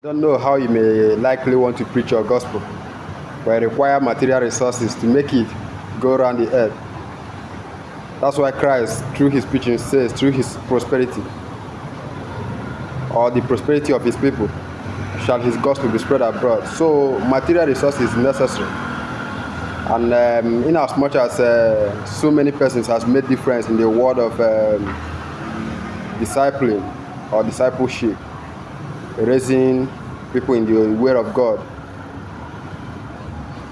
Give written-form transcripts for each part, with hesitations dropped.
Don't know how you may likely want to preach your gospel, but it requires material resources to make it go around the earth. That's why Christ, through his preaching, says through his prosperity, or the prosperity of his people, shall his gospel be spread abroad. So material resources is necessary. And in as much as so many persons has made difference in the world of discipling or discipleship, raising people in the way of God,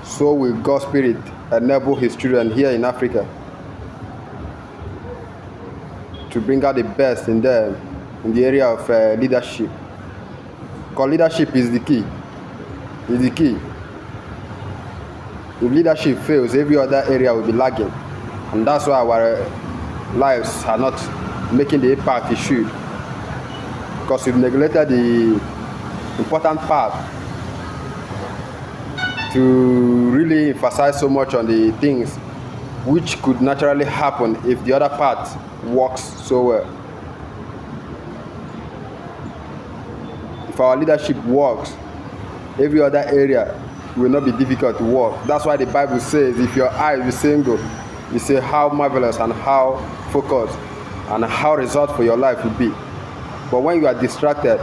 so will God's Spirit enable his children here in Africa to bring out the best in them in the area of leadership. Because leadership is the key. Is the key. If leadership fails, every other area will be lagging. And that's why our lives are not making the impact it should. Because we've neglected the important part to really emphasize so much on the things which could naturally happen if the other part works so well. If our leadership works, every other area will not be difficult to work. That's why the Bible says, if your eye is single, you say how marvelous and how focused and how resultful your life will be. But when you are distracted,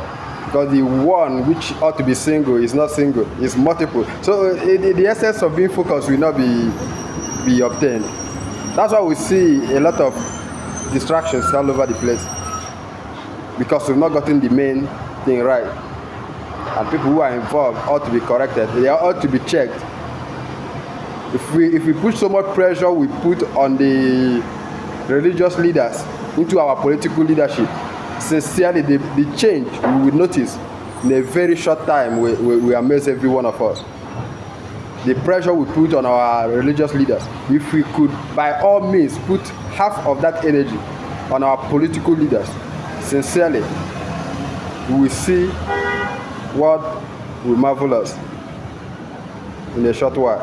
because the one which ought to be single is not single, it's multiple. So the essence of being focused will not be obtained. That's why we see a lot of distractions all over the place, because we've not gotten the main thing right. And people who are involved ought to be corrected. They ought to be checked. If we put so much pressure we put on the religious leaders into our political leadership, sincerely the change we will notice in a very short time will amaze every one of us. The pressure we put on our religious leaders, if we could by all means put half of that energy on our political leaders, sincerely, we will see what will marvel us in a short while.